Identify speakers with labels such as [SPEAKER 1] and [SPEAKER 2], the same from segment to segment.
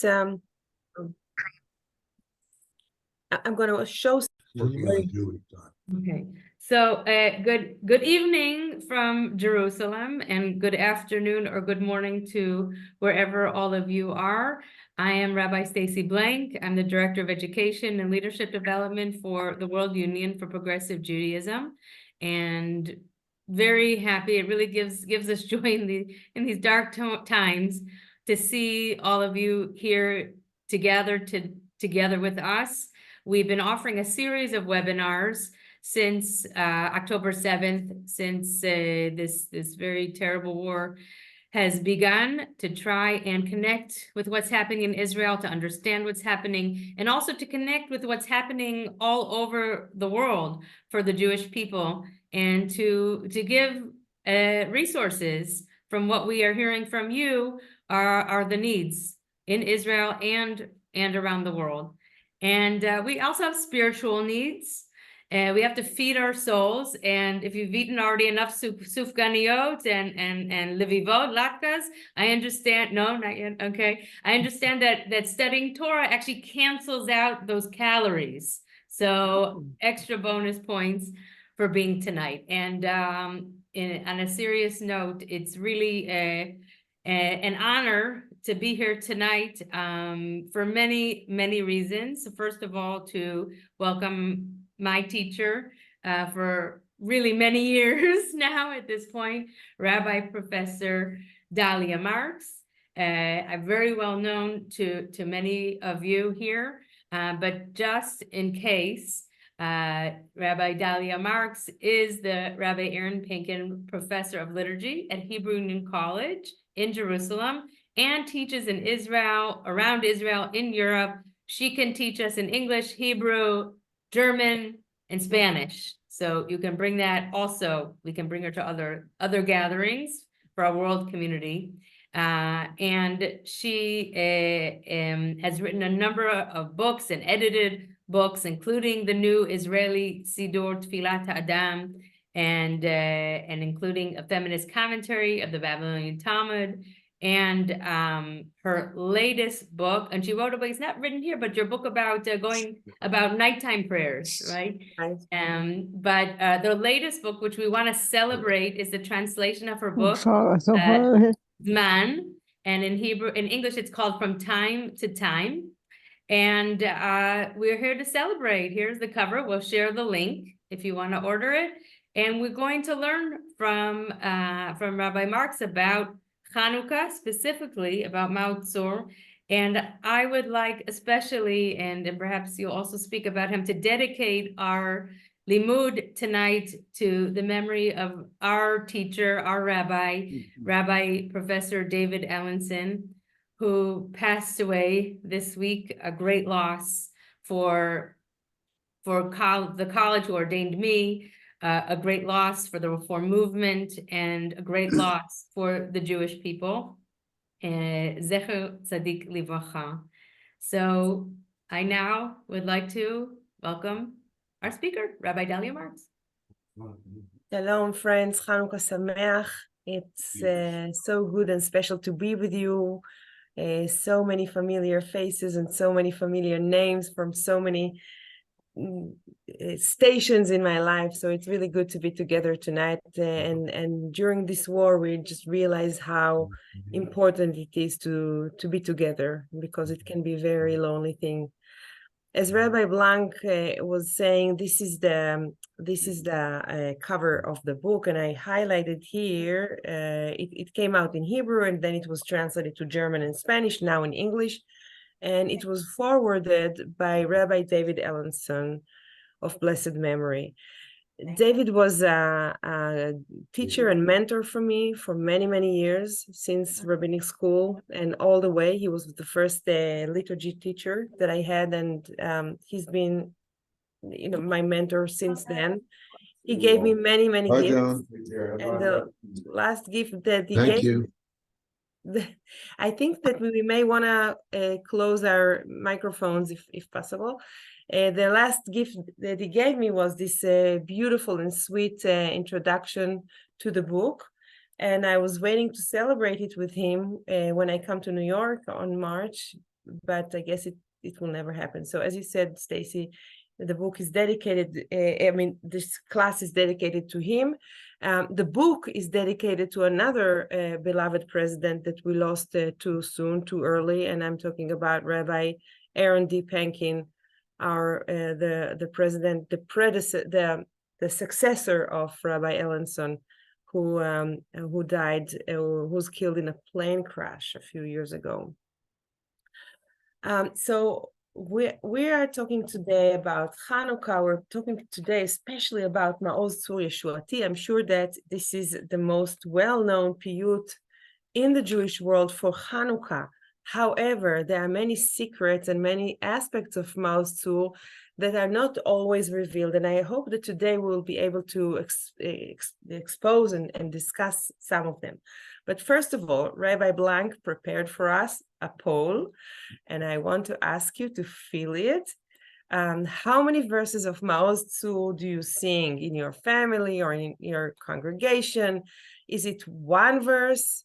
[SPEAKER 1] but I'm going to show.
[SPEAKER 2] Okay, so good evening from Jerusalem, and good afternoon or good morning to wherever all of you are. I am Rabbi Stacy Blank. I'm the Director of Education and Leadership Development for the World Union for Progressive Judaism, and very happy. It really gives us joy in these dark times to see all of you here together with us. We've been offering a series of webinars since October 7th, since this very terrible war has begun, to try and connect with what's happening in Israel, to understand what's happening, and also to connect with what's happening all over the world for the Jewish people, and to give resources from what we are hearing from you are the needs in Israel and around the world. And we also have spiritual needs. We have to feed our souls. And if you've eaten already enough sufganiyot and levivot, latkes, I understand. No, not yet. Okay. I understand that studying Torah actually cancels out those calories. So extra bonus points for being tonight. And on a serious note, it's really an honor to be here tonight for many, many reasons. First of all, to welcome my teacher for really many years now at this point, Rabbi Professor Dalia Marx. I'm very well known to many of you here, but just in case, Rabbi Dalia Marx is the Rabbi Aaron Pinkin Professor of Liturgy at Hebrew Union College in Jerusalem, and teaches in Israel, around Israel, in Europe. She can teach us in English, Hebrew, German, and Spanish. So you can bring that also. We can bring her to other gatherings for our world community. And she has written a number of books and edited books, including the new Israeli Siddur Tfilat Adam, and including a feminist commentary of the Babylonian Talmud, and her latest book, and she wrote about, it's not written here, but your book about nighttime prayers, right?
[SPEAKER 1] Right.
[SPEAKER 2] But the latest book, which we want to celebrate, is the translation of her book, Man, and in English, it's called From Time to Time. And we're here to celebrate. Here's the cover. We'll share the link if you want to order it. And we're going to learn from Rabbi Marx about Hanukkah, specifically about Tzur. And I would like especially, and perhaps you'll also speak about him, to dedicate our limud tonight to the memory of our teacher, our rabbi, Rabbi Professor David Ellenson, who passed away this week, a great loss for the college who ordained me, a great loss for the Reform movement, and a great loss for the Jewish people. Zecher Tzadik Livracha. So I now would like to welcome our speaker, Rabbi Dalia Marx.
[SPEAKER 1] Shalom, friends. Hanukkah Sameach. It's so good and special to be with you. So many familiar faces and so many familiar names from so many stations in my life. So it's really good to be together tonight. And during this war, we just realize how important it is to be together, because it can be a very lonely thing. As Rabbi Blank was saying, this is the cover of the book, and I highlighted here. It came out in Hebrew, and then it was translated to German and Spanish, now in English, and it was forwarded by Rabbi David Ellenson of blessed memory. David was a teacher and mentor for me for many, many years, since rabbinic school and all the way. He was the first liturgy teacher that I had, and he's been, my mentor since then. He gave me many, many gifts. And the last gift that he gave me, I think that we may want to close our microphones if possible. The last gift that he gave me was this beautiful and sweet introduction to the book. And I was waiting to celebrate it with him when I come to New York on March but I guess it will never happen. So as you said, Stacy, the book is dedicated, I mean, this class is dedicated to him. The book is dedicated to another beloved president that we lost too soon, too early, and I'm talking about Rabbi Aaron D. Pankin, the president, the successor of Rabbi Ellenson, who died, who was killed in a plane crash a few years ago. So we are talking today about Hanukkah. We're talking today especially about Maoz Tzur Yeshuati. I'm sure that this is the most well-known piyut in the Jewish world for Hanukkah. However, there are many secrets and many aspects of Maoz Tzur that are not always revealed. And I hope that today we'll be able to expose and discuss some of them. But first of all, Rabbi Blank prepared for us a poll, and I want to ask you to fill it. How many verses of Maoz Tzur do you sing in your family or in your congregation? Is it 1 verse,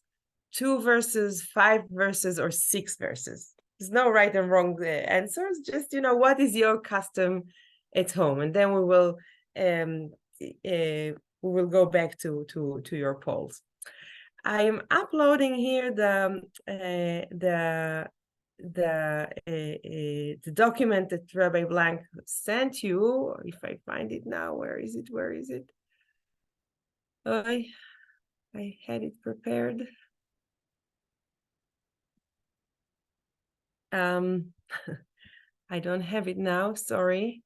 [SPEAKER 1] 2 verses, 5 verses, or 6 verses? There's no right and wrong answers. Just, what is your custom at home? And then we will go back to your polls. I am uploading here the document that Rabbi Blank sent you. If I find it now, where is it? I had it prepared. I don't have it now, sorry.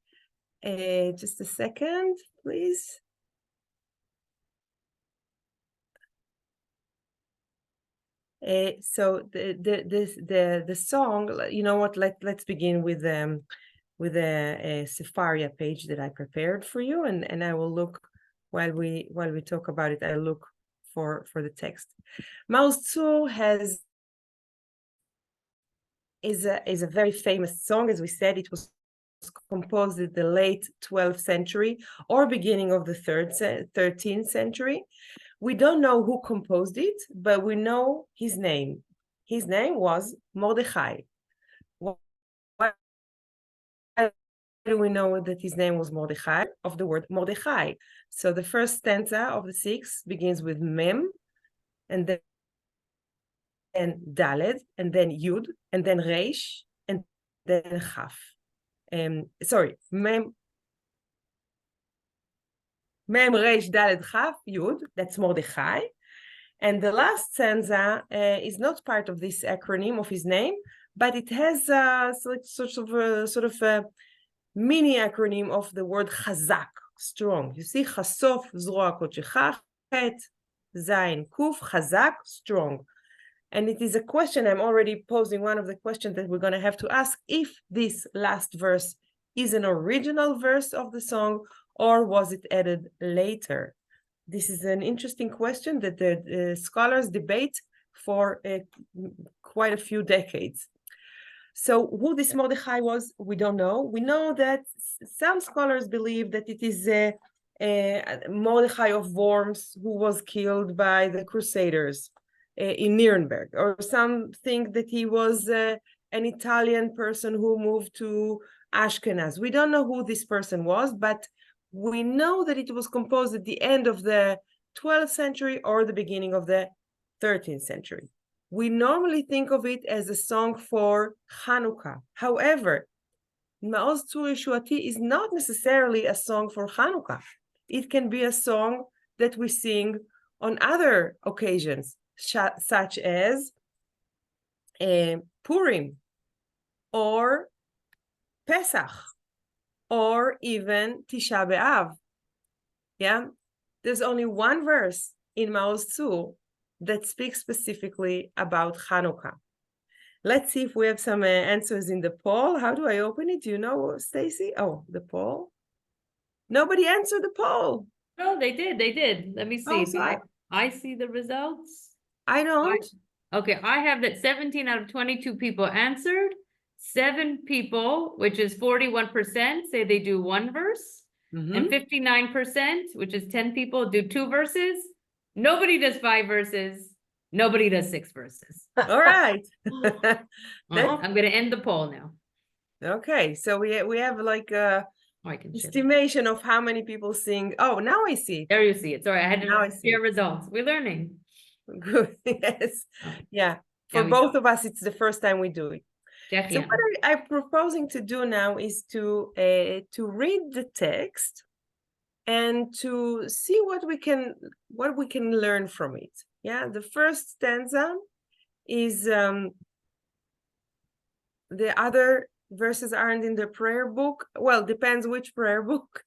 [SPEAKER 1] Just a second, please. So the song, you know what? Let's begin with a Sefaria page that I prepared for you, and I will look while we talk about it. I look for the text. Maoz Tzur is a very famous song. As we said, it was composed in the late 12th century or beginning of the 13th century. We don't know who composed it, but we know his name. His name was Mordechai. Why do we know that his name was Mordechai? Of the word Mordechai. So the first stanza of the 6 begins with Mem, and then Daled, and then Yud, and then Reish, and then Chaf. Mem, Reish, Daled, Chaf, Yud, that's Mordechai. And the last stanza is not part of this acronym of his name, but it has sort of a mini acronym of the word Chazak, strong. You see, Chasof, Zroa, Kochecha, Het, Zayin, Kuf, Chazak, strong. And it is a question, I'm already posing one of the questions that we're going to have to ask, if this last verse is an original verse of the song, or was it added later? This is an interesting question that the scholars debate for quite a few decades. So who this Mordechai was, we don't know. We know that some scholars believe that it is Mordechai of Worms who was killed by the Crusaders in Nuremberg, or some think that he was an Italian person who moved to Ashkenaz. We don't know who this person was, but we know that it was composed at the end of the 12th century or the beginning of the 13th century. We normally think of it as a song for Hanukkah. However, Maoz Tzur Yeshuati is not necessarily a song for Hanukkah. It can be a song that we sing on other occasions, such as Purim or Pesach, or even Tisha B'Av. Yeah, there's only one verse in Maoz Tzur that speaks specifically about Hanukkah. Let's see if we have some answers in the poll. How do I open it? Do you know, Stacy? Oh, the poll. Nobody answered the poll.
[SPEAKER 2] No, they did. Let me see.
[SPEAKER 1] So
[SPEAKER 2] I see the results.
[SPEAKER 1] I don't.
[SPEAKER 2] Okay, I have that 17 out of 22 people answered. 7 people, which is 41%, say they do 1 verse. And 59%, which is 10 people, do 2 verses. Nobody does 5 verses. Nobody does 6 verses.
[SPEAKER 1] All right.
[SPEAKER 2] I'm going to end the poll now.
[SPEAKER 1] Okay, so we have like a estimation of how many people sing. Oh, now I see it.
[SPEAKER 2] There you see it. Sorry, I had
[SPEAKER 1] Now I
[SPEAKER 2] to
[SPEAKER 1] see
[SPEAKER 2] share results. We're learning.
[SPEAKER 1] Good. Yes.
[SPEAKER 2] Oh.
[SPEAKER 1] Yeah. For both of us, it's the first time we do it. So what I'm proposing to do now is to read the text and to see what we can learn from it. Yeah. The first stanza is the other verses aren't in the prayer book. Well, depends which prayer book.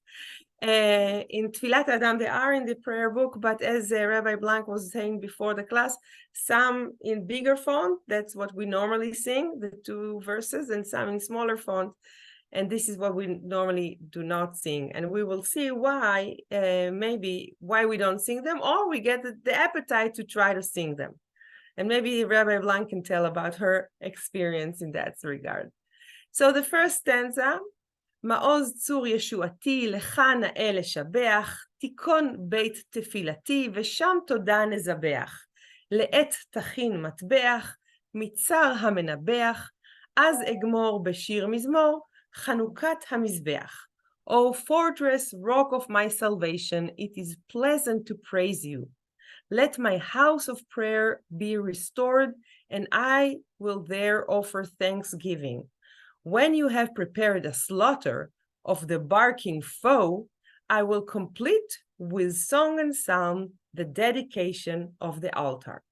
[SPEAKER 1] In Tfilat Adam, they are in the prayer book, but as Rabbi Blank was saying before the class, some in bigger font, that's what we normally sing, the 2 verses, and some in smaller font, and this is what we normally do not sing. And we will see why, maybe why we don't sing them, or we get the appetite to try to sing them. And maybe Rabbi Blank can tell about her experience in that regard. So the first stanza, מעוז צור ישועתי, לך נאה לשבח, תיכון בית תפילתי, ושם תודה נזבח. לעת תכין מטבח, מצר המנבח, אז אגמור בשיר מזמור, חנוכת המזבח. O fortress, rock of my salvation, it is pleasant to praise you. Let my house of prayer be restored, and I will there offer thanksgiving. When you have prepared a slaughter of the barking foe, I will complete with song and psalm the dedication of the altar.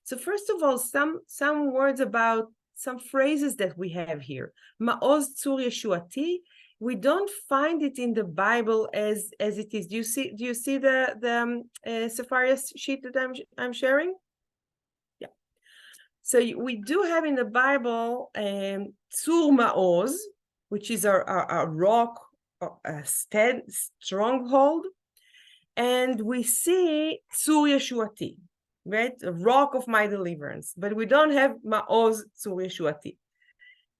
[SPEAKER 1] So first of all, some words about some phrases that we have here. Ma'oz tzur yeshuati. We don't find it in the Bible as it is. Do you see the Sefaria sheet that I'm sharing? Yeah. So we do have in the Bible Tzur Ma'oz, which is a rock, a stronghold, and we see Tzur Yeshuati, right? A rock of my deliverance, but we don't have Ma'oz Tzur Yeshuati.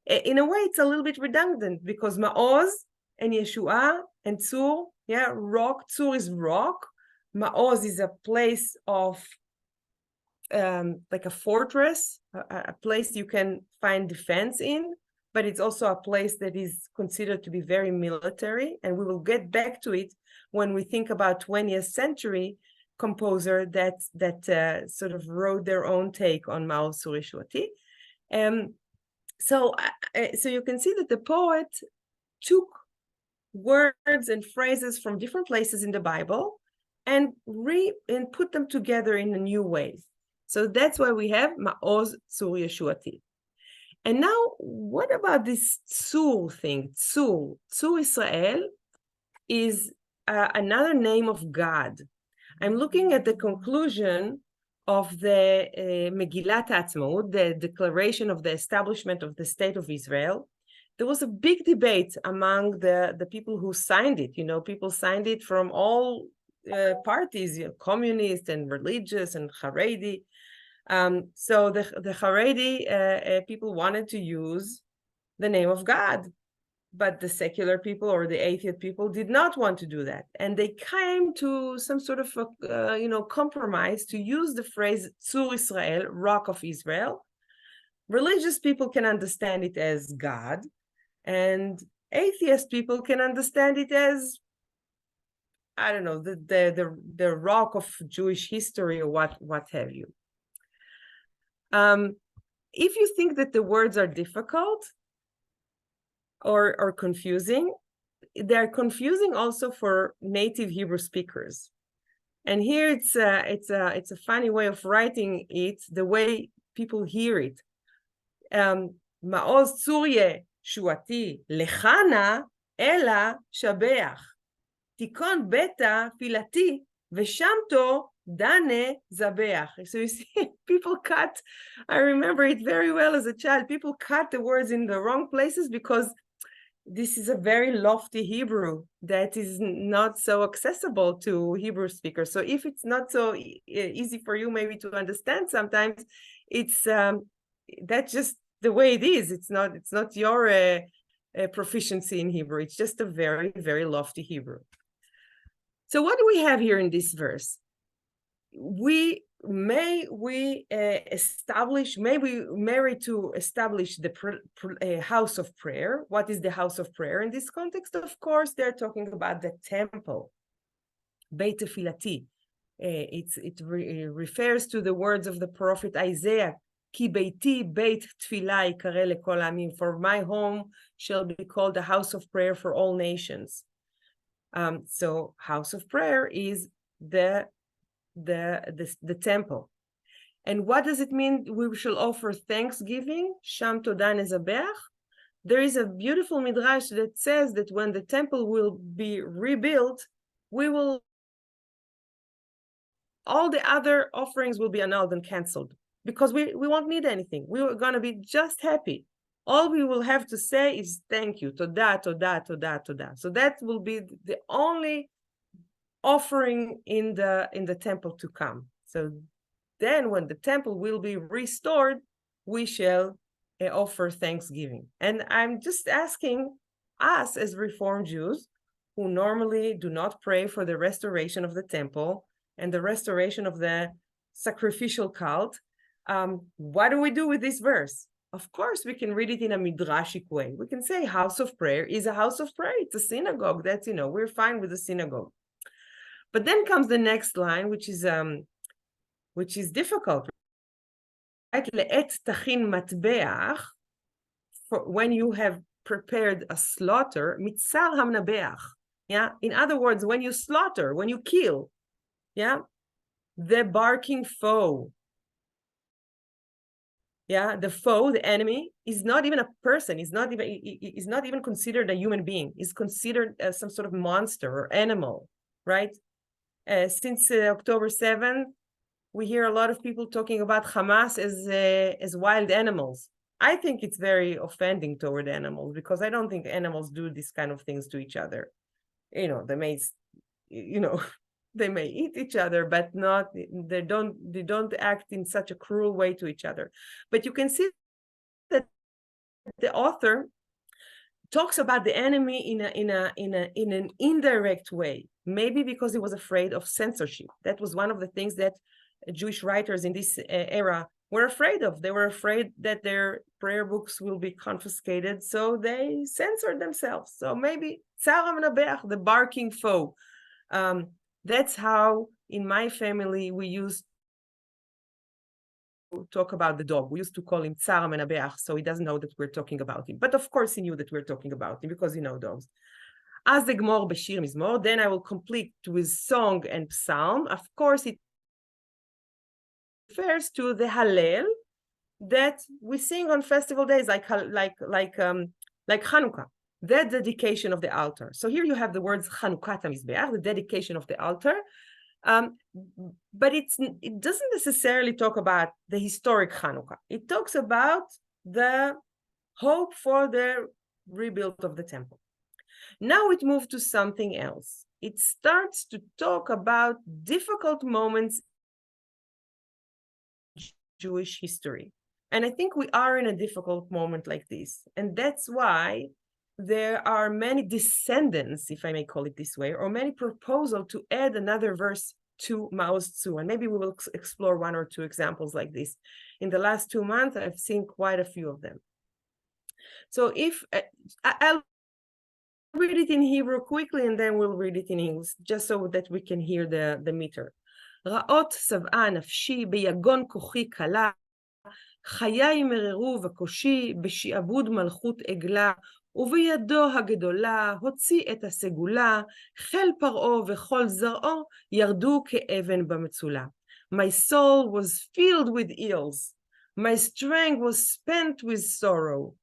[SPEAKER 1] In a way, it's a little bit redundant because Ma'oz and Yeshua and Tzur, yeah, rock. Tzur is rock. Ma'oz is a place of like a fortress, a place you can find defense in, but it's also a place that is considered to be very military. And we will get back to it when we think about 20th century composer that sort of wrote their own take on Ma'oz Tzur Yeshuati. So you can see that the poet took words and phrases from different places in the Bible and put them together in a new way. So that's why we have Ma'oz Tzur Yeshuati. And now, what about this Tzur thing? Tzur Israel is another name of God. I'm looking at the conclusion of the Megillat Ha'atzmaut, the declaration of the establishment of the State of Israel. There was a big debate among the people who signed it. You know, people signed it from all parties, you know, communist and religious and Haredi. So the Haredi people wanted to use the name of God, but the secular people or the atheist people did not want to do that, and they came to some sort of compromise to use the phrase Tzur Israel, rock of Israel. Religious people can understand it as God, and atheist people can understand it as, I don't know, the rock of Jewish history or what have you. If you think that the words are difficult or confusing, they're confusing also for native Hebrew speakers. And here it's a funny way of writing it, the way people hear it. Ma'oz tzur yeshuati lechana ela shabeach tikon beta filati veshamto dane zabeach. So you see, people cut. I remember it very well as a child. People cut the words in the wrong places because this is a very lofty Hebrew that is not so accessible to Hebrew speakers. So if it's not so easy for you maybe to understand sometimes, it's that's just the way it is. It's not your proficiency in Hebrew. It's just a very, very lofty Hebrew. So what do we have here in this verse? We may we marry to establish the house of prayer. What is the house of prayer in this context? Of course, they're talking about the temple, Beit Tefilati. It refers to the words of the prophet Isaiah, Ki beiti beit tefila yikare lekol amim, for my home shall be called the house of prayer for all nations. So house of prayer is the temple. And what does it mean we shall offer thanksgiving? Sham todah nezabeach. There is a beautiful midrash that says that when the temple will be rebuilt, all the other offerings will be annulled and canceled, because we won't need anything. We are going to be just happy. All we will have to say is thank you, todah, todah, todah, todah. So that will be the only offering in the temple to come. So then when the temple will be restored, we shall offer thanksgiving. And I'm just asking us as Reformed Jews, who normally do not pray for the restoration of the temple and the restoration of the sacrificial cult, what do we do with this verse? Of course, we can read it in a midrashic way. We can say house of prayer is a house of prayer. It's a synagogue. That's, we're fine with the synagogue. But then comes the next line, which is difficult. Right? Le'et tachin matbeach, when you have prepared a slaughter, mitzar hamnabeach. Yeah. In other words, when you slaughter, when you kill, yeah, the barking foe. Yeah, the foe, the enemy, is not even a person. Is not even considered a human being. Is considered some sort of monster or animal, right? Since October 7th, we hear a lot of people talking about Hamas as wild animals. I think it's very offending toward animals, because I don't think animals do these kind of things to each other. They may, they may eat each other, but they don't act in such a cruel way to each other. But you can see that the author talks about the enemy in an indirect way, maybe because he was afraid of censorship. That was one of the things that Jewish writers in this era were afraid of. They were afraid that their prayer books will be confiscated, so they censored themselves. So maybe Tzar HaManabeach, the barking foe. That's how in my family we used to talk about the dog. We used to call him Tzar HaManabeach, so he doesn't know that we're talking about him. But of course he knew that we're talking about him, because dogs. Az egmor b'shir mizmor, then I will complete with song and psalm. Of course, it refers to the Hallel that we sing on festival days, like Hanukkah, the dedication of the altar. So here you have the words Chanukata Mizbeach, the dedication of the altar. But it doesn't necessarily talk about the historic Hanukkah. It talks about the hope for the rebuild of the temple. Now it moved to something else. It starts to talk about difficult moments in Jewish history. And I think we are in a difficult moment like this. And that's why there are many descendants, if I may call it this way, or many proposals to add another verse to Mao's Tzur. And maybe we will explore one or two examples like this. In the last 2 months, I've seen quite a few of them. So if I'll read it in Hebrew quickly, and then we'll read it in English, just so that we can hear the meter. רעות שבעה נפשי, ביגון כוחי קלה, חיי מררו וקושי, בשעבוד מלכות עגלה, ובידו הגדולה הוציא את הסגולה, חיל פרעה וכל זרעו ירדו כאבן במצולה. My soul was filled with ills, my strength was spent with sorrow.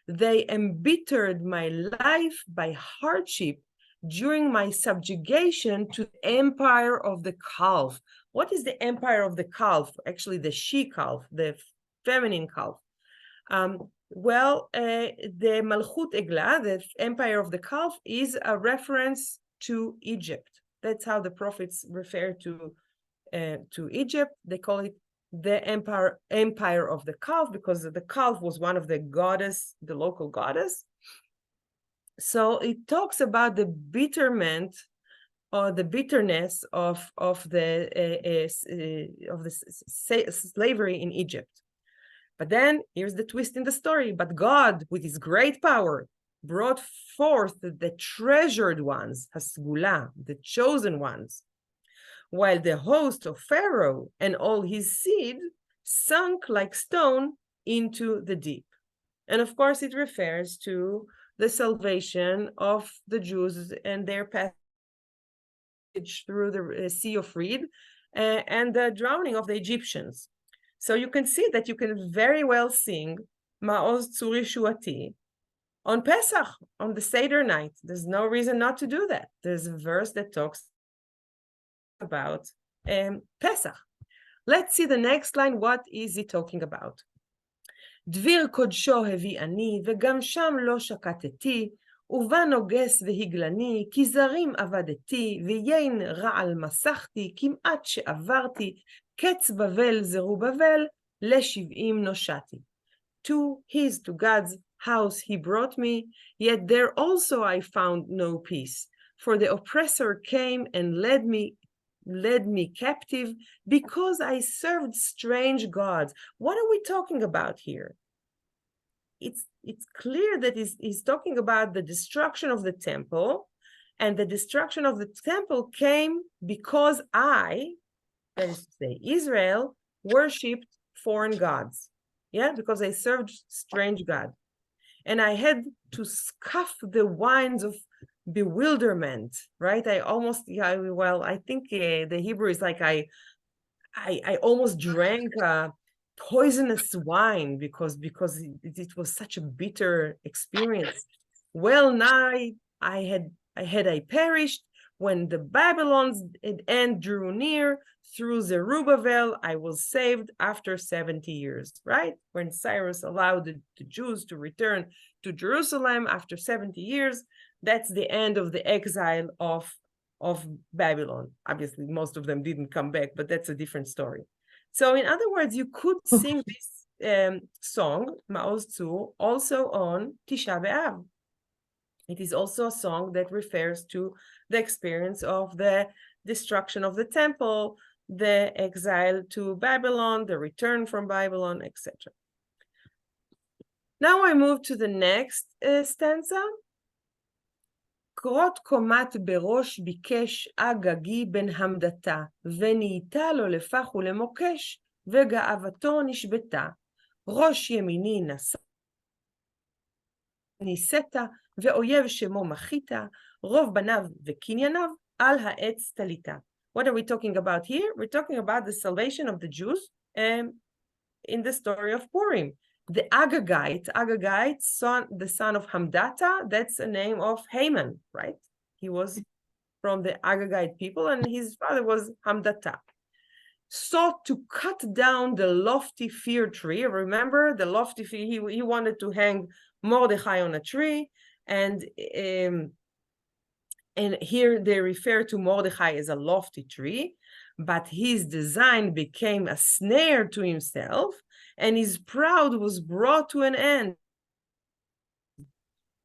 [SPEAKER 1] They embittered my life by hardship during my subjugation to the empire of the calf. What is the empire of the calf? Actually, the she-calf, the feminine calf. The Malchut Egla, the empire of the calf, is a reference to Egypt. That's how the prophets refer to Egypt. They call it the empire of the calf, because the calf was one of the goddess, the local goddess. So it talks about the bitterment the bitterness of the slavery in Egypt. But then here's the twist in the story. But God, with his great power, brought forth the treasured ones, hasgula, the chosen ones, while the host of Pharaoh and all his seed sunk like stone into the deep. And of course, it refers to the salvation of the Jews and their passage through the Sea of Reed and the drowning of the Egyptians. So you can see that you can very well sing Ma'oz Tzur Yeshuati on Pesach, on the Seder night. There's no reason not to do that. There's a verse that talks about Pesach. Let's see the next line. What is he talking about? דביר קודשו הביא אני, וגם שם לא שקטתי, ובא נוגס והגלני, כי זרים עבדתי, ויין רעל מסכתי, כמעט שעברתי, קץ בבל זרובבל, ל70 נושעתי. To God's house he brought me, yet there also I found no peace. For the oppressor came and led me captive because I served strange gods. What are we talking about here? It's clear that he's talking about the destruction of the temple, and the destruction of the temple came because that is to say, Israel, worshipped foreign gods. Yeah, because they served strange gods. And I had to scoff the wines of bewilderment, right? I think the Hebrew is like I almost drank poisonous wine because it was such a bitter experience. Well, nigh I perished when the Babylon's end drew near. Through Zerubbabel, I was saved after 70 years, right? When Cyrus allowed the Jews to return to Jerusalem after 70 years, that's the end of the exile of Babylon. Obviously, most of them didn't come back, but that's a different story. So in other words, you could sing this song, Ma'oz Tzur, also on Tisha B'Av. It is also a song that refers to the experience of the destruction of the temple, the exile to Babylon, the return from Babylon, etc. Now I move to the next stanza. קרות קומת בראש ביקש אגגי בן המדתה, ונהייתה לו לפח ולמוקש, וגאוותו נשבתה. ראש ימיני ניסית, ואויב שמו מחית, רוב בניו וקנייניו, על העץ תליתה. What are we talking about here? We're talking about the salvation of the Jews in the story of Purim. The Agagite, the son of Hamdata, that's a name of Haman, right? He was from the Agagite people, and his father was Hamdata. Sought to cut down the lofty fir tree. Remember the lofty fir, he wanted to hang Mordechai on a tree, and here they refer to Mordechai as a lofty tree, but his design became a snare to himself, and his pride was brought to an end.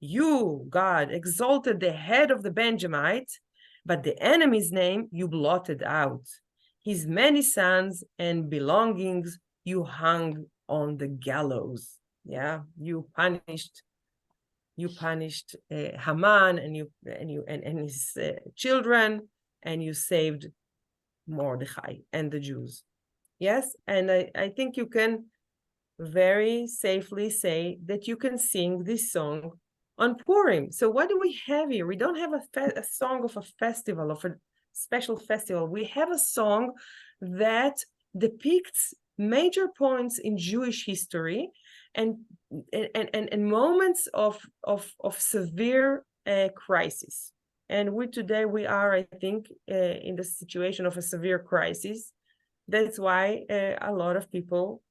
[SPEAKER 1] You, God, exalted the head of the Benjamite, but the enemy's name you blotted out. His many sons and belongings you hung on the gallows. Yeah, you punished Haman and his children, and you saved Mordechai and the Jews. Yes, and I think you can very safely say that you can sing this song on Purim. So what do we have here? We don't have a song of a festival, of a special festival. We have a song that depicts major points in Jewish history and moments of severe crisis. And today we are, I think, in the situation of a severe crisis. That's why a lot of people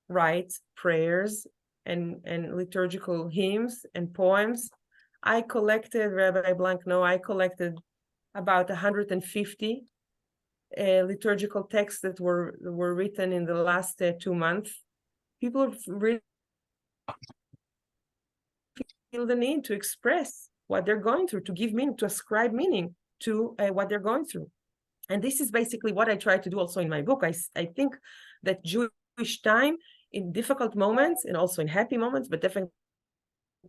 [SPEAKER 1] write prayers and liturgical hymns and poems. I collected, Rabbi Blank, I collected about 150 liturgical texts that were written in the last 2 months. People really feel the need to express what they're going through, to give meaning, to ascribe meaning to what they're going through. And this is basically what I try to do also in my book. I think that Jewish time in difficult moments and also in happy moments, but definitely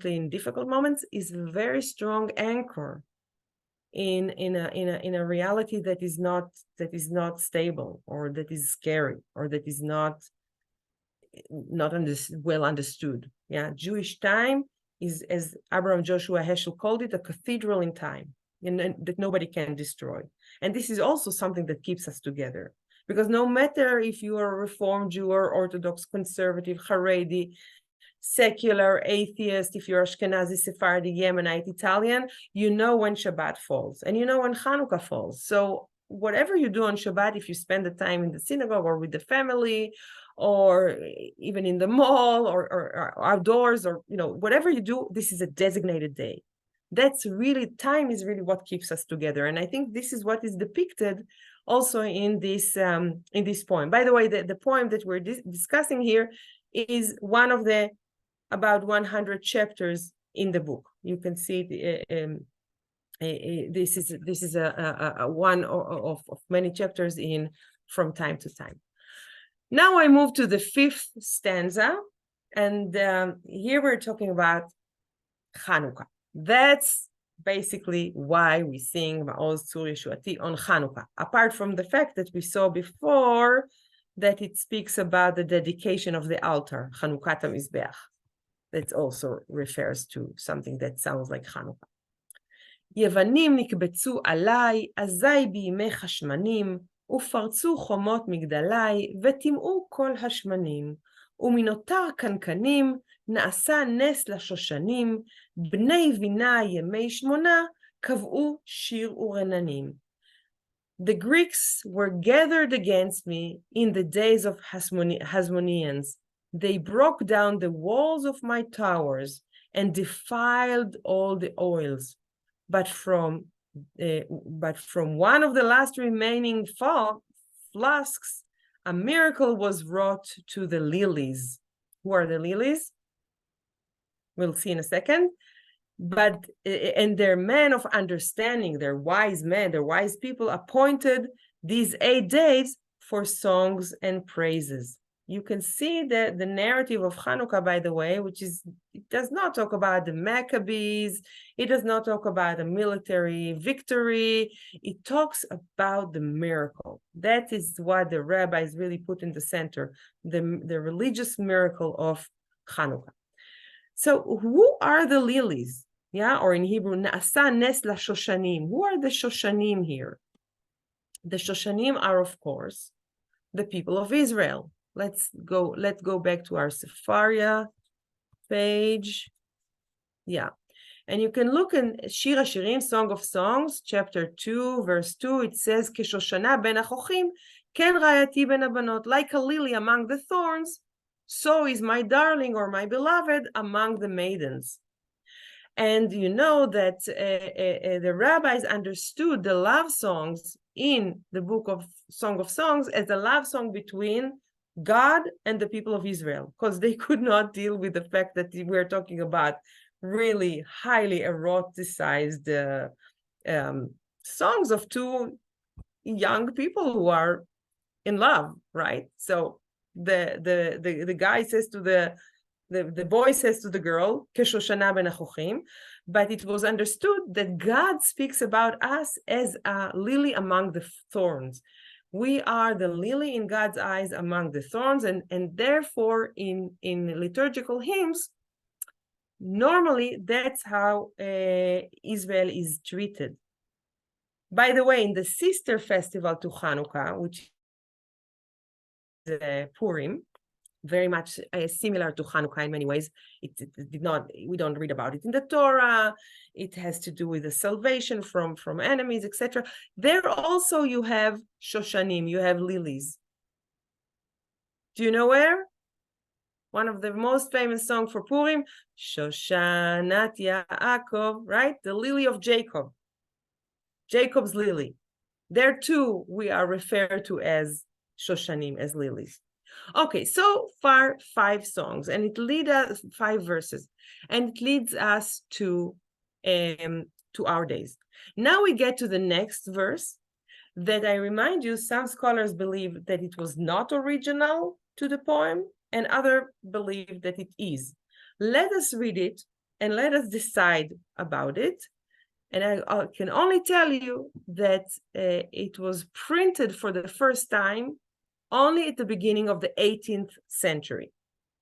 [SPEAKER 1] in difficult moments, is a very strong anchor in a reality that is not stable, or that is scary, or that is not well understood. Yeah, Jewish time is, as Abraham Joshua Heschel called it, a cathedral in time, and that nobody can destroy. And this is also something that keeps us together, because no matter if you are a Reform Jew or Orthodox, conservative, Haredi, secular, atheist, if you're Ashkenazi, Sephardi, Yemenite, Italian, you know when Shabbat falls, and you know when Hanukkah falls. So whatever you do on Shabbat, if you spend the time in the synagogue or with the family, or even in the mall, or outdoors, or whatever you do, this is a designated day. That's really, time is really what keeps us together. And I think this is what is depicted also in this poem. By the way, the poem that we're discussing here is one of the about 100 chapters in the book. You can see this is a one of many chapters in From Time to Time. Now I move to the 5th stanza, and here we're talking about Hanukkah. That's basically why we sing Ma'oz Tzur Yeshuati on Hanukkah, apart from the fact that we saw before that it speaks about the dedication of the altar, Chanukata Mizbeach. That also refers to something that sounds like Hanukkah. יוונים נקבצו עליי, אזי בימי חשמנים, ופרצו חומות מגדלי, וטימאו כל השמנים. ומנותר קנקנים, נעשה נס לשושנים, בני בינה ימי שמונה, קבעו שיר ורננים. The Greeks were gathered against me in the days of Hasmoneans. They broke down the walls of my towers and defiled all the oils. But from one of the last remaining flasks, a miracle was wrought to the lilies. Who are the lilies? We'll see in a second. And their men of understanding, their wise men, their wise people, appointed these 8 days for songs and praises. You can see that the narrative of Hanukkah, by the way, it does not talk about the Maccabees, it does not talk about a military victory, it talks about the miracle. That is what the rabbis really put in the center, the religious miracle of Hanukkah. So who are the lilies? Yeah, or in Hebrew, Na'asa Nes La Shoshanim. Who are the Shoshanim here? The Shoshanim are, of course, the people of Israel. Let's go back to our Sefaria page. Yeah. And you can look in Shir HaShirim, Song of Songs, chapter 2, verse 2. It says, Keshoshana ben achochim, ken rayati ben abanot. Like a lily among the thorns, so is my darling or my beloved among the maidens. And you know that the rabbis understood the love songs in the book of Song of Songs as a love song between God and the people of Israel, because they could not deal with the fact that we're talking about really highly eroticized songs of two young people who are in love, right? So the guy says to the boy says to the girl, Keshoshana ben achochim, but it was understood that God speaks about us as a lily among the thorns. We are the lily in God's eyes among the thorns, and therefore in liturgical hymns, normally that's how Israel is treated. By the way, in the sister festival to Hanukkah, which is Purim, very much similar to Hanukkah in many ways. We don't read about it in the Torah. It has to do with the salvation from enemies, etc. There also you have Shoshanim, you have lilies. Do you know where? One of the most famous songs for Purim, Shoshanat Yaakov, right? The lily of Jacob. Jacob's lily. There too, we are referred to as Shoshanim, as lilies. Okay, so far 5 songs, and it leads us 5 verses, and it leads us to to our days. Now we get to the next verse that I remind you, some scholars believe that it was not original to the poem, and others believe that it is. Let us read it and let us decide about it. And I can only tell you that it was printed for the first time only at the beginning of the 18th century,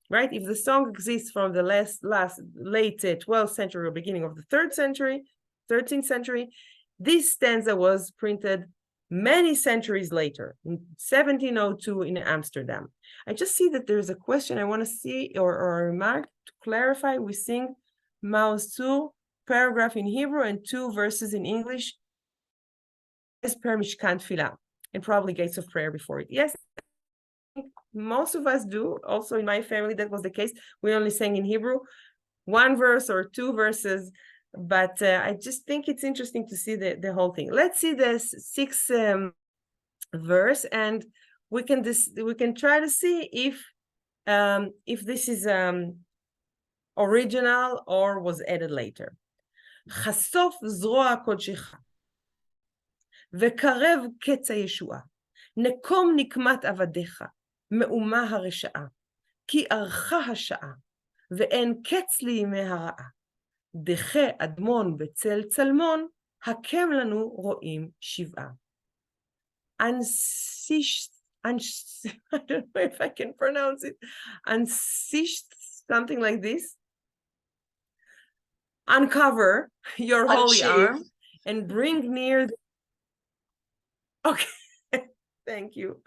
[SPEAKER 1] right? If the song exists from the late 12th century or beginning of the 13th century, this stanza was printed many centuries later, in 1702 in Amsterdam. I just see that there's a question I want to see or a remark to clarify. We sing Maoz Tzur, paragraph in Hebrew and 2 verses in English as per Mishkan Tfilah, and probably gates of prayer before it. Yes, most of us do. Also in my family, that was the case. We only sang in Hebrew, 1 verse or 2 verses, but I just think it's interesting to see the whole thing. Let's see the 6th verse, and we can try to see if this is original or was added later. חשוף זרוע קודשך וקרב קץ הישועה, נקום נקמת עבדיך מאומה הרשעה, כי ארכה השעה ואין קץ לימי הרעה, דחה אדמון בצל צלמון, הקם לנו רואים שבעה. I don't know if I can pronounce it. Something like this. Uncover your holy arm and bring near thank you,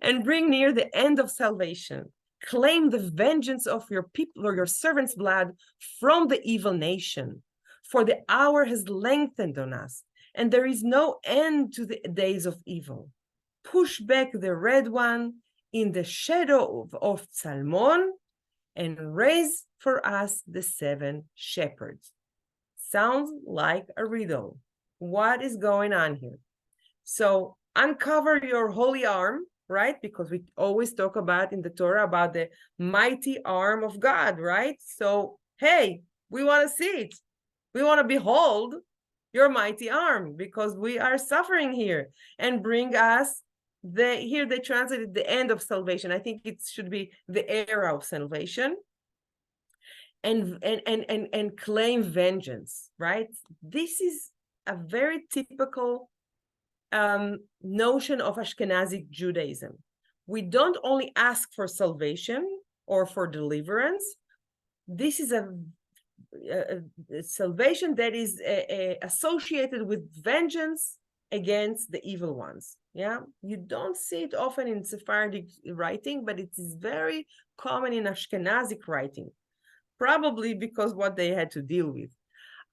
[SPEAKER 1] and bring near the end of salvation. Claim the vengeance of your people or your servants' blood from the evil nation, for the hour has lengthened on us, and there is no end to the days of evil. Push back the red one in the shadow of Tzalmon, and raise for us the 7 shepherds. Sounds like a riddle. What is going on here? So uncover your holy arm, right? Because we always talk about in the Torah about the mighty arm of God, right? So, hey, we want to see it. We want to behold your mighty arm because we are suffering here, and bring us here they translated the end of salvation. I think it should be the era of salvation, and claim vengeance, right? This is a very typical notion of Ashkenazic Judaism. We don't only ask for salvation or for deliverance. This is a salvation that is associated with vengeance against the evil ones. Yeah, you don't see it often in Sephardic writing, but it is very common in Ashkenazic writing, probably because what they had to deal with.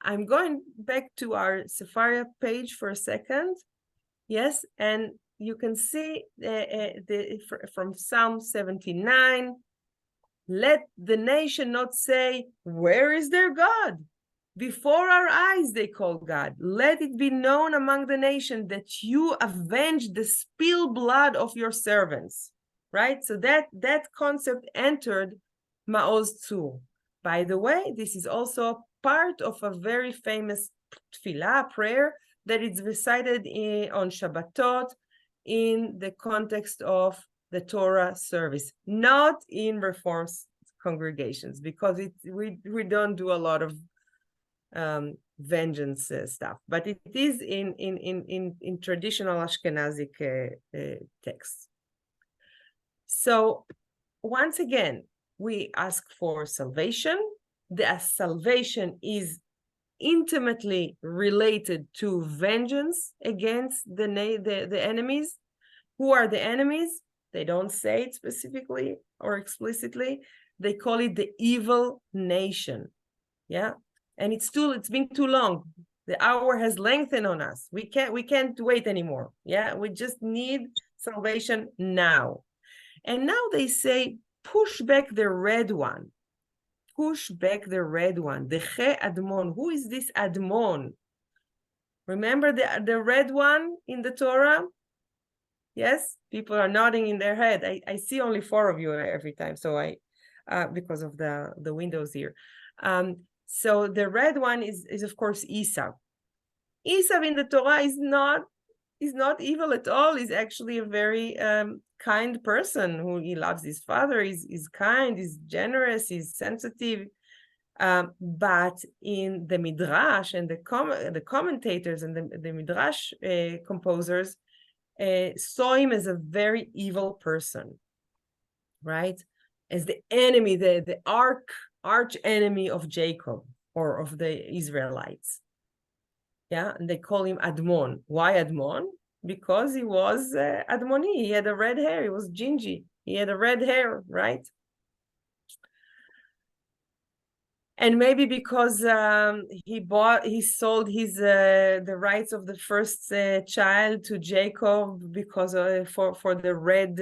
[SPEAKER 1] I'm going back to our Sephariah page for a second. Yes, and you can see from Psalm 79, let the nation not say, where is their God? Before our eyes they call God. Let it be known among the nation that you avenge the spilled blood of your servants, right? So that concept entered Maoz Tzur. By the way, this is also part of a very famous tefillah prayer that is recited on Shabbatot in the context of the Torah service, not in Reformed congregations, because we don't do a lot of vengeance stuff, but it is in traditional Ashkenazic texts. So once again, we ask for salvation. The salvation is intimately related to vengeance against the enemies. Who are the enemies? They don't say it specifically or explicitly. They call it the evil nation. Yeah, and it's been too long. The hour has lengthened on us. We can't wait anymore. Yeah, we just need salvation now. And now they say, push back the red one. Push back the red one. Deche Admon. Who is this Admon? Remember the red one in the Torah? Yes, people are nodding in their head. I see only 4 of you every time, so because of the windows here. So the red one is of course Esau. Esav in the Torah is not evil at all. He's actually a very kind person who he loves his father. He's kind, he's generous, he's sensitive. But in the Midrash and the commentators and the Midrash composers saw him as a very evil person, right? As the enemy, the arch enemy of Jacob or of the Israelites. Yeah, and they call him Admon. Why Admon? Because he was Admoni. He had a red hair. He was gingy. He had a red hair, right? And maybe because he sold his the rights of the first child to Jacob because for the red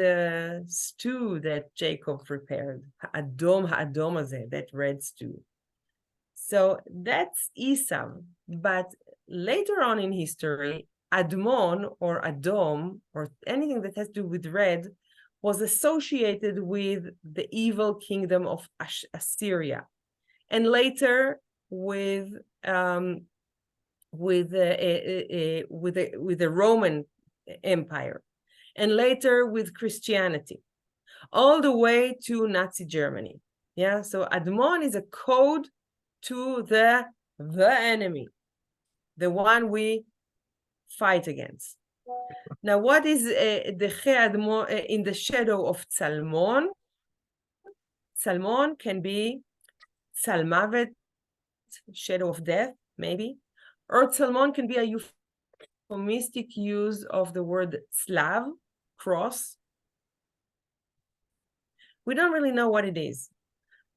[SPEAKER 1] stew that Jacob prepared, ha'adom hazeh, that red stew. So that's Esau. But later on in history, Admon or Adom or anything that has to do with red was associated with the evil kingdom of Assyria. And later with the Roman Empire, and later with Christianity, all the way to Nazi Germany. Yeah, so Admon is a code to the enemy, the one we fight against. Now, what is the Admon in the shadow of Tzalmon? Tzalmon can be Tzalmavet, shadow of death, maybe. Or Tzalmon can be a euphemistic use of the word Slav, cross. We don't really know what it is.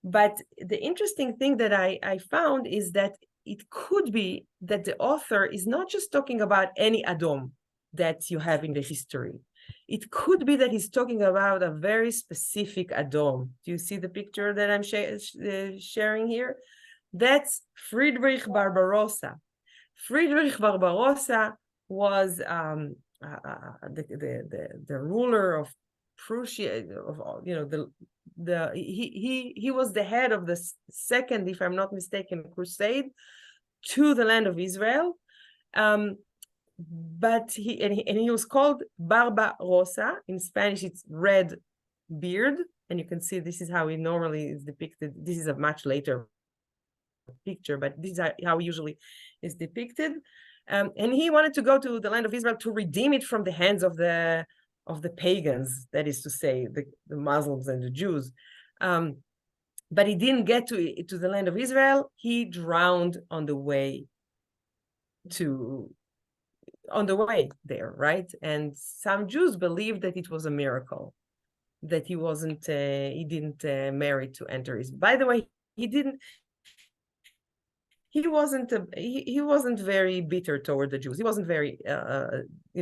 [SPEAKER 1] But the interesting thing that I found is that it could be that the author is not just talking about any Adom that you have in the history. It could be that he's talking about a very specific Adom. Do you see the picture that I'm sharing here? That's Friedrich Barbarossa. Friedrich Barbarossa was the ruler of Prussia, he was the head of the second, if I'm not mistaken, crusade to the land of Israel. But he was called Barbarossa. In Spanish, it's red beard, and you can see this is how he normally is depicted. This is a much later picture, but this is how he usually is depicted. And he wanted to go to the land of Israel to redeem it from the hands of the pagans, that is to say, the Muslims and the Jews. But he didn't get to the land of Israel. He drowned on the way there, right? And some Jews believed that it was a miracle, that he didn't merit to enter Israel. By the way, he wasn't very bitter toward the Jews. He wasn't very, he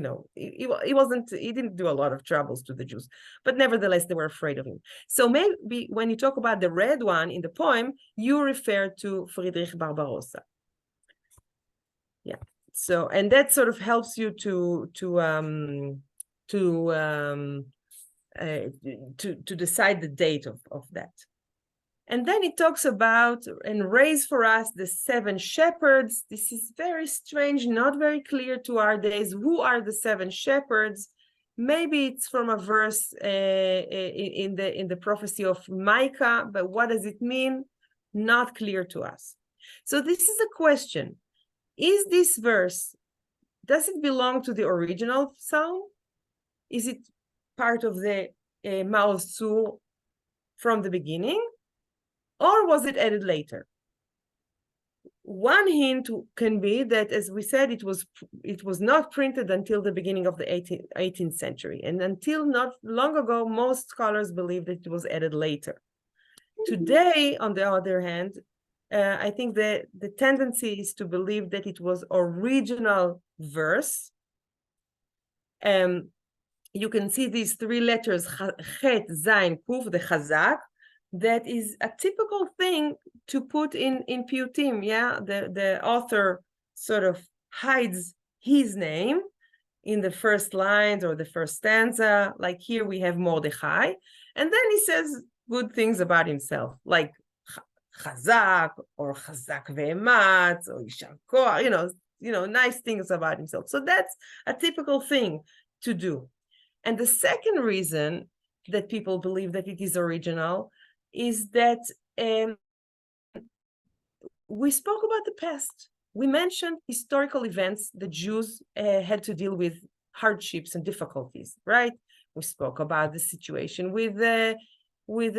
[SPEAKER 1] didn't do a lot of troubles to the Jews, but nevertheless, they were afraid of him. So maybe when you talk about the red one in the poem, you refer to Friedrich Barbarossa. Yeah. So, and that sort of helps you to decide the date of that. And then it talks about, and raise for us the 7 shepherds. This is very strange, not very clear to our days. Who are the 7 shepherds? Maybe it's from a verse in the prophecy of Micah, but what does it mean? Not clear to us. So this is a question. Is this verse, does it belong to the original psalm? Is it part of the Tzur from the beginning? Or was it added later? One hint can be that, as we said, it was not printed until the beginning of the 18th century. And until not long ago, most scholars believe that it was added later. Today, on the other hand, I think the tendency is to believe that it was original verse. You can see these 3 letters, Chet, Zayin, Kuf, the Chazak. That is a typical thing to put in Piyutim, yeah? The author sort of hides his name in the first lines or the first stanza. Like here we have Mordechai, and then he says good things about himself, like Chazak or Chazak ve'ematz or Yishar Koach, nice things about himself. So that's a typical thing to do. And the second reason that people believe that it is original is that we spoke about the past. We mentioned historical events that Jews had to deal with hardships and difficulties, right? We spoke about the situation with the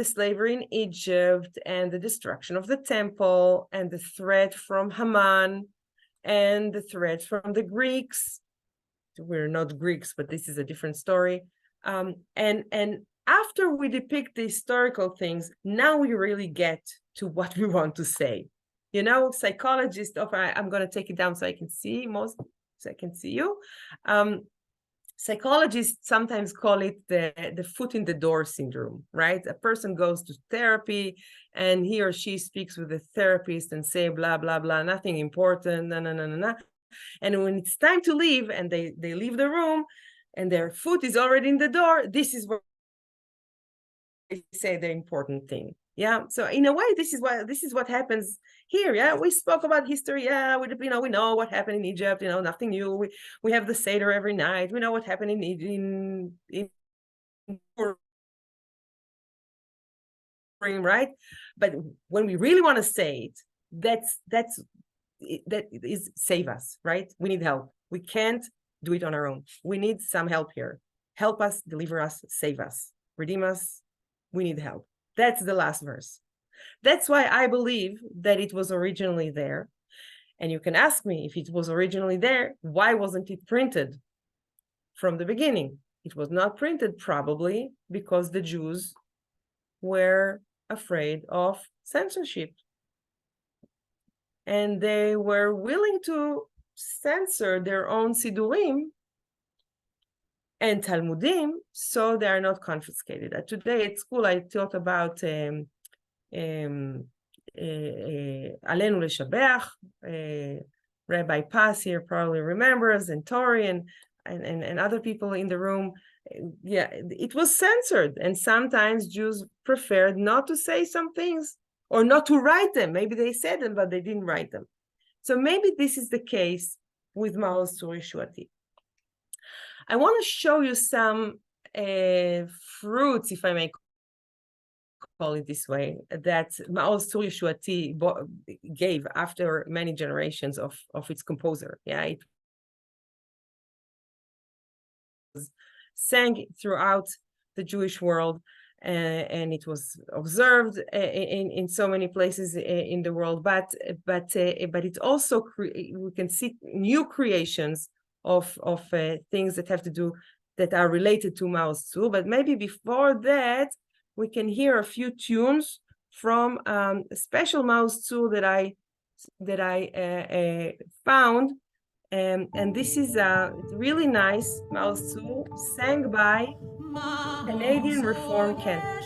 [SPEAKER 1] slavery in Egypt and the destruction of the temple and the threat from Haman and the threat from the Greeks. We're not Greeks, but this is a different story. And after we depict the historical things, now we really get to what we want to say. Psychologists, I'm going to take it down so I can see you. Psychologists sometimes call it the foot in the door syndrome, right? A person goes to therapy and he or she speaks with the therapist and say, blah, blah, blah, nothing important, no. And when it's time to leave and they leave the room and their foot is already in the door, this is where they say the important thing. Yeah. So in a way, this is what happens here. Yeah. We spoke about history. Yeah. We know what happened in Egypt, nothing new. We have the Seder every night. We know what happened in right? But when we really want to say it, that is save us, right? We need help. We can't do it on our own. We need some help here. Help us, deliver us, save us, redeem us. We need help. That's the last verse. That's why I believe that it was originally there. And you can ask me, if it was originally there, why wasn't it printed from the beginning? It was not printed probably because the Jews were afraid of censorship. And they were willing to censor their own Sidurim and Talmudim, so they are not confiscated. Today at school, I taught about Alenu Leshabeach. Rabbi Paz here probably remembers, and Tori and other people in the room. Yeah, it was censored, and sometimes Jews preferred not to say some things or not to write them. Maybe they said them, but they didn't write them. So maybe this is the case with Mao's Tzur Yeshuati. I want to show you some fruits, if I may call it this way, that Mao's Tzur Yeshuati gave after many generations of its composer. Yeah, it was sang throughout the Jewish world, and it was observed in so many places in the world. But it also we can see new creations of things that have to do that are related to Mao's Tzur. But maybe before that, we can hear a few tunes from a special Mao's Tzur that I found. And this is a really nice Mao's Tzur sang by Canadian Reformed cantor.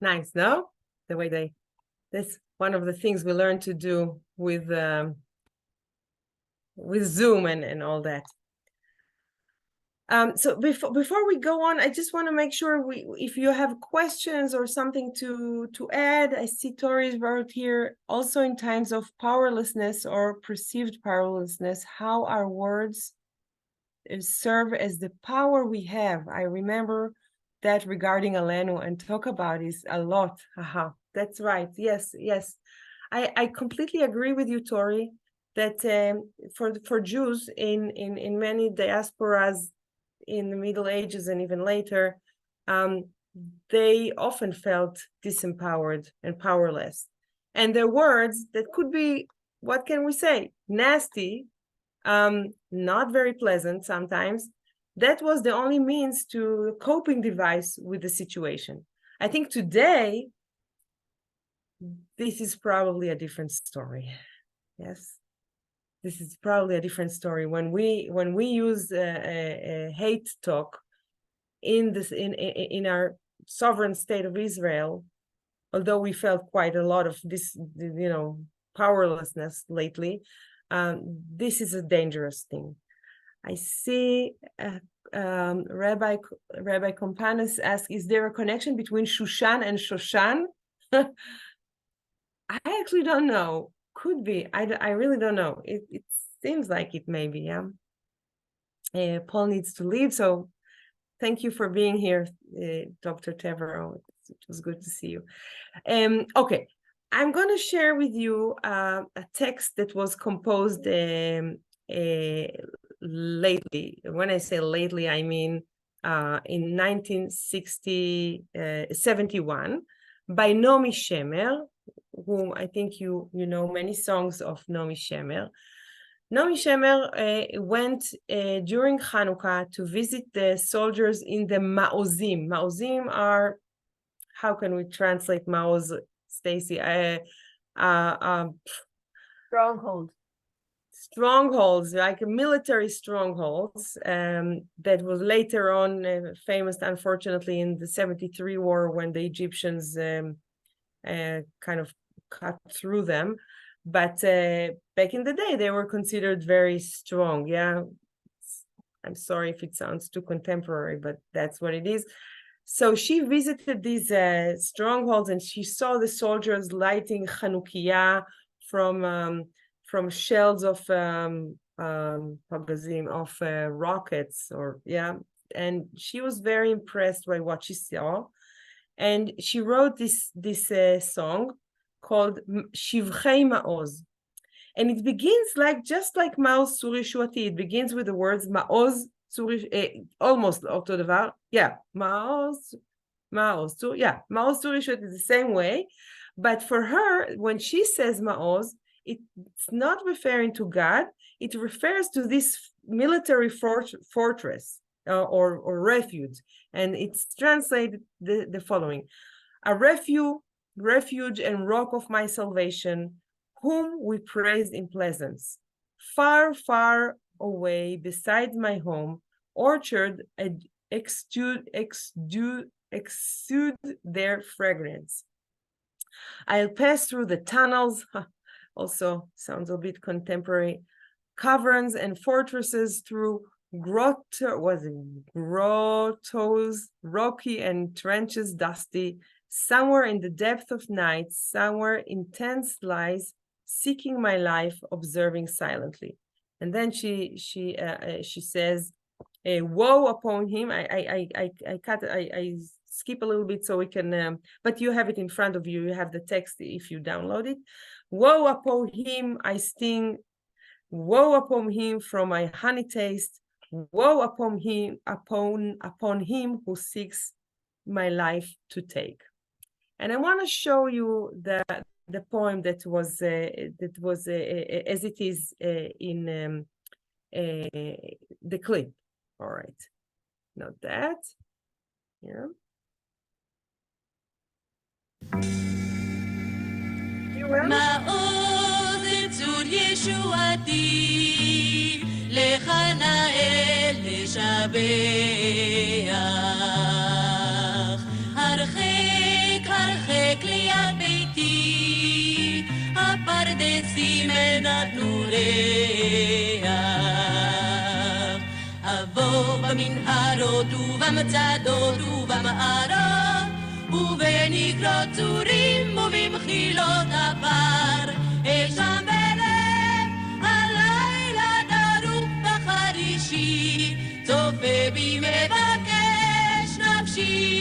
[SPEAKER 1] Nice, no? The way that's one of the things we learn to do with Zoom and all that. So before we go on, I just want to make sure if you have questions or something to add. I see Tori wrote here, also in times of powerlessness or perceived powerlessness, how our words serve as the power we have. I remember that regarding Alenu and talk about is a lot. Haha, that's right. Yes, yes. I completely agree with you, Tori, that for Jews in many diasporas in the Middle Ages and even later, they often felt disempowered and powerless. And their words that could be, what can we say, nasty, not very pleasant sometimes, that was the only means to coping device with the situation. I think today, this is probably a different story. Yes, this is probably a different story. When we use hate talk in our sovereign state of Israel, although we felt quite a lot of this, powerlessness lately, this is a dangerous thing. I see Rabbi Kompanis asks, is there a connection between Shushan and Shoshan? I actually don't know. Could be. I really don't know. It seems like it may be, yeah. Paul needs to leave, so thank you for being here, Dr. Tevero. It was good to see you. Okay, I'm going to share with you a text that was composed lately. When I say lately, I mean in 1971 by Naomi Shemer, whom I think you know many songs of Naomi Shemer. Naomi Shemer went during Hanukkah to visit the soldiers in the Ma'ozim. Ma'ozim are, how can we translate Ma'oz, Stacy? Strongholds, like military strongholds, that was later on famous, unfortunately, in the 73 war when the Egyptians kind of cut through them. But back in the day, they were considered very strong. Yeah, I'm sorry if it sounds too contemporary, but that's what it is. So she visited these strongholds, and she saw the soldiers lighting Hanukkah from shells of rockets, and she was very impressed by what she saw, and she wrote this song called Shivchei Ma'oz, and it begins just like Ma'oz Tzur Yeshuati. It begins with the words Ma'oz Tzur, almost אותו דבר, Ma'oz Tzur, Ma'oz Tzur Yeshuati is the same way, but for her, when she says Ma'oz, it's not referring to God. It refers to this military fortress or refuge, and it's translated the following: a refuge and rock of my salvation, whom we praised in pleasance, far, far away beside my home, orchard exude their fragrance. I'll pass through the tunnels, also sounds a bit contemporary, caverns and fortresses, through grottos, rocky, and trenches dusty. Somewhere in the depth of night, somewhere intense lies, seeking my life, observing silently. And then she says, woe upon him. I skip a little bit so we can, but you have it in front of you. You have the text if you download it. Woe upon him, I sting. Woe upon him from my honey taste. Woe upon him who seeks my life to take. And I want to show you the poem that was as it is in the clip. All right, not that. Yeah.
[SPEAKER 3] מעוז צור ישועתי, לך נאה לשבח. הרחק ליד ביתי, הפרדסים נתנו ריח. אבוא במנהרות ובמצדות ובמערות, ובנקרות צורים ובמחילות הפר, אשם בלב הלילה דרוך בחרישי, צופה בי מבקש נפשי.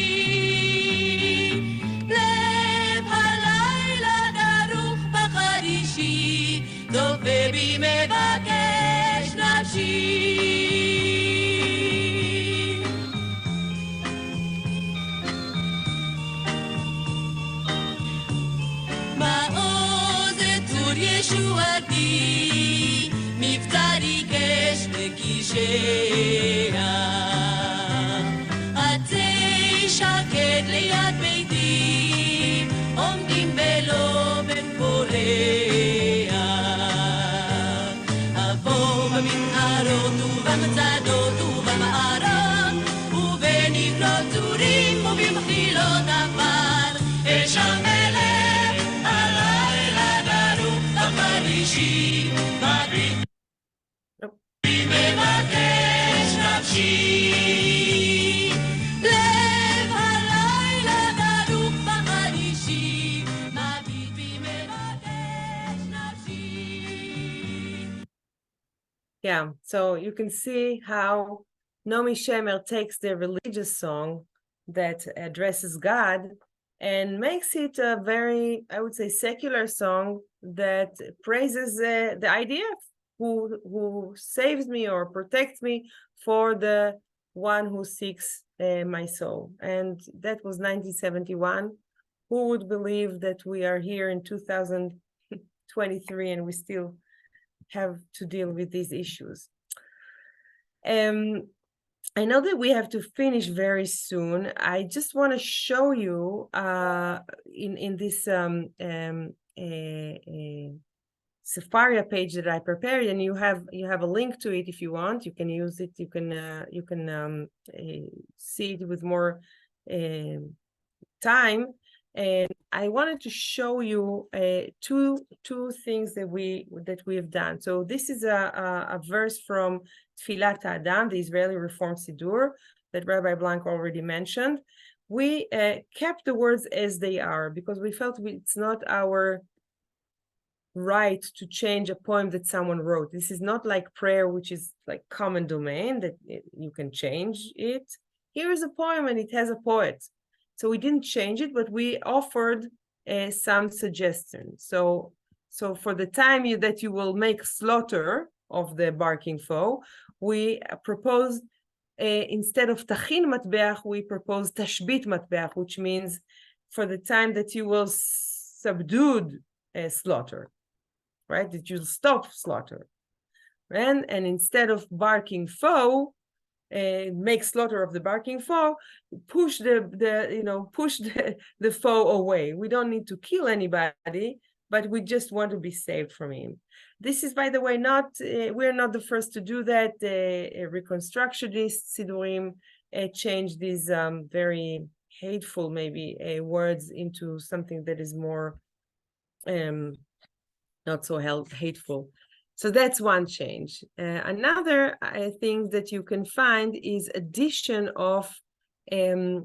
[SPEAKER 3] ישועתי, מבצרי קש וקישיה. עצי שקד ליד ביתי, עומדים בלא בין פוריה. אבוא במנהרות ובמצדות ובמערות, ובנגרות צורים ובמחילות עפר, אש המלך הלילה דרוך בחרישי, מביט מבקש נפשי. לב הלילה דרוך בחרישי, מביט מבקש נפשי.
[SPEAKER 1] Yeah, so you can see how Naomi Shemer takes the religious song that addresses God and makes it a very, I would say, secular song that praises the idea of who saves me or protects me for the one who seeks my soul. And that was 1971. Who would believe that we are here in 2023 and we still have to deal with these issues? I know that we have to finish very soon. I just want to show you in this Sefaria page that I prepared, and you have a link to it if you want. You can use it. You can see it with more time. And I wanted to show you two things that we have done. So this is a verse from Tfilat Adam, the Israeli Reform Siddur, that Rabbi Blank already mentioned. We kept the words as they are because we felt it's not our right to change a poem that someone wrote. This is not like prayer, which is like common domain that you can change it. Here is a poem and it has a poet. So we didn't change it, but we offered some suggestions. So for the time that you will make slaughter of the barking foe, we proposed instead of tachin matbeach, we proposed tashbit matbeach, which means for the time that you will subdue slaughter, right? That you'll stop slaughter, and instead of barking foe, make slaughter of the barking foe, push the foe away. We don't need to kill anybody, but we just want to be saved from him. This is, by the way, we're not the first to do that. Reconstructionist Siddurim change these very hateful, maybe, words into something that is more not so hateful. So that's one change. Another thing that you can find is addition of a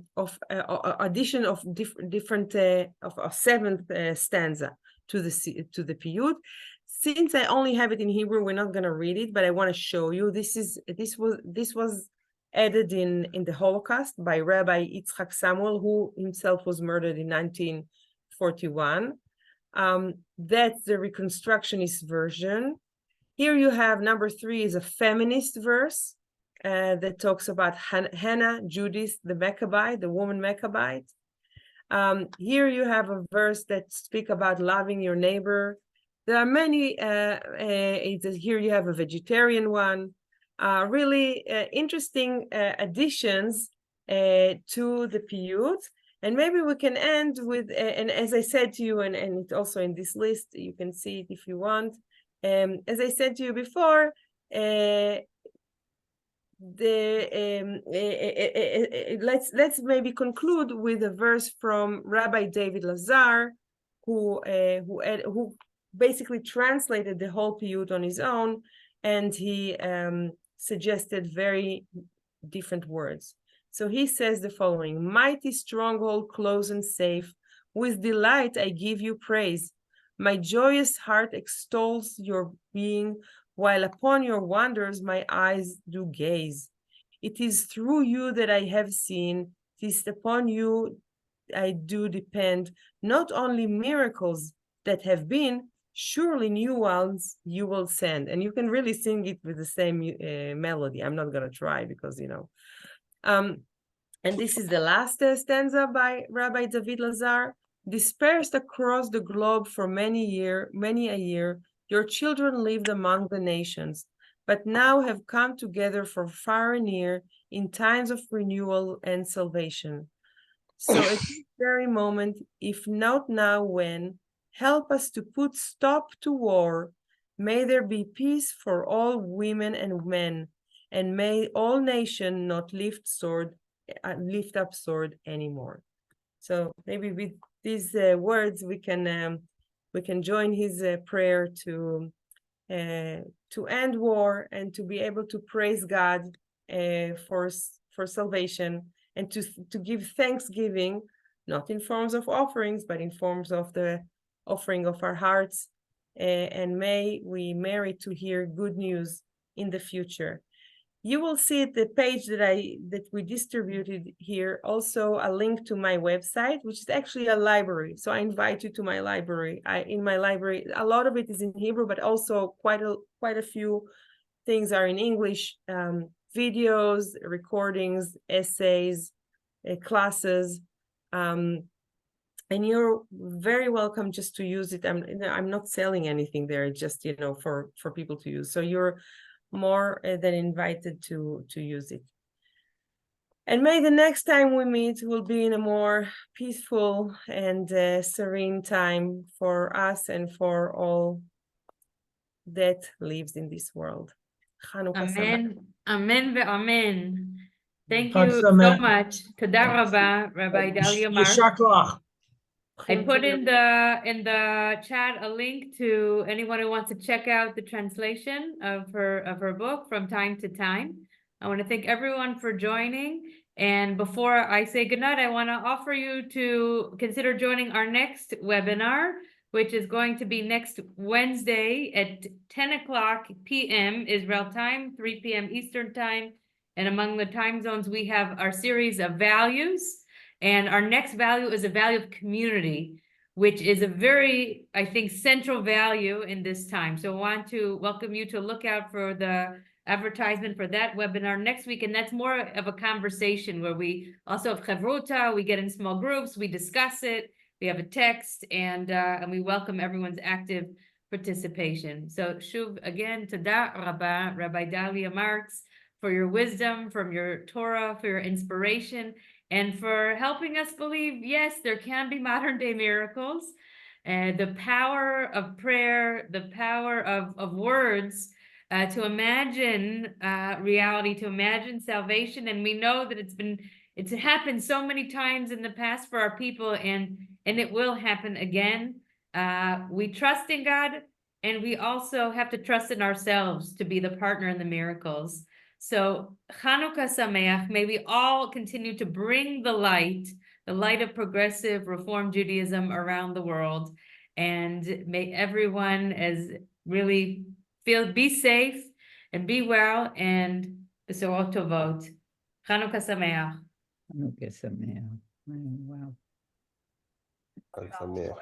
[SPEAKER 1] seventh stanza to the piyut. Since I only have it in Hebrew, we're not going to read it, but I want to show you. This was added in the Holocaust by Rabbi Yitzchak Samuel, who himself was murdered in 1941. That's the Reconstructionist version. Here you have number 3 is a feminist verse that talks about Hannah, Judith, the Maccabeite, the woman Maccabeite. Here you have a verse that speaks about loving your neighbor. There are many, here you have a vegetarian one. Really interesting additions to the piyut. And maybe we can end with, and as I said to you, and it's also in this list, you can see it if you want. As I said to you before, let's maybe conclude with a verse from Rabbi David Lazar, who basically translated the whole piyut on his own, and he suggested very different words. So he says the following: mighty stronghold, close and safe, with delight I give you praise. My joyous heart extols your being, while upon your wonders my eyes do gaze. It is through you that I have seen, 'tis upon you I do depend, not only miracles that have been, surely new ones you will send. And you can really sing it with the same melody. I'm not going to try because, and this is the last stanza by Rabbi David Lazar. Dispersed across the globe for many a year, your children lived among the nations, but now have come together from far and near in times of renewal and salvation. So at this very moment, if not now, when, help us to put stop to war. May there be peace for all women and men, and may all nations not lift up sword anymore. So maybe with these words, we can join his prayer to end war and to be able to praise God for salvation, and to give thanksgiving, not in forms of offerings, but in forms of the offering of our hearts. And may we merit to hear good news in the future. You will see at the page that we distributed here also a link to my website, which is actually a library. So I invite you to my library. In my library, a lot of it is in Hebrew, but also quite a few things are in English. Videos, recordings, essays, classes, and you're very welcome just to use it. I'm not selling anything there, just for people to use. So you're more than invited to use it. And may the next time we meet will be in a more peaceful and serene time for us and for all that lives in this world. Hanukkah Sameach.
[SPEAKER 2] Amen, amen, amen. Thank
[SPEAKER 4] Chag
[SPEAKER 2] you so
[SPEAKER 4] Sameach.
[SPEAKER 2] much. Toda Rabba, Rabbi Dalia Marx.
[SPEAKER 4] Yishar koach.
[SPEAKER 2] I put in the chat a link to anyone who wants to check out the translation of her book from time to time. I want to thank everyone for joining. And before I say goodnight, I want to offer you to consider joining our next webinar, which is going to be next Wednesday at 10 o'clock p.m. Israel time, 3 p.m. Eastern time. And among the time zones, we have our series of values. And our next value is a value of community, which is a very, I think, central value in this time. So I want to welcome you to look out for the advertisement for that webinar next week. And that's more of a conversation where we also have chavrota, we get in small groups, we discuss it, we have a text, and we welcome everyone's active participation. So shuv again, toda rabba, Rabbi Dalia Marx, for your wisdom, from your Torah, for your inspiration, and for helping us believe, yes, there can be modern day miracles, and the power of prayer, the power of words, to imagine reality, to imagine salvation. And we know that it's happened so many times in the past for our people, and it will happen again. We trust in God, and we also have to trust in ourselves to be the partner in the miracles. So Hanukkah Sameach, may we all continue to bring the light of progressive Reform Judaism around the world. And may everyone really be safe and be well, and Besorot Tovot. Hanukkah Sameach.
[SPEAKER 5] Hanukkah Sameach. Wow.
[SPEAKER 6] Al Sameach.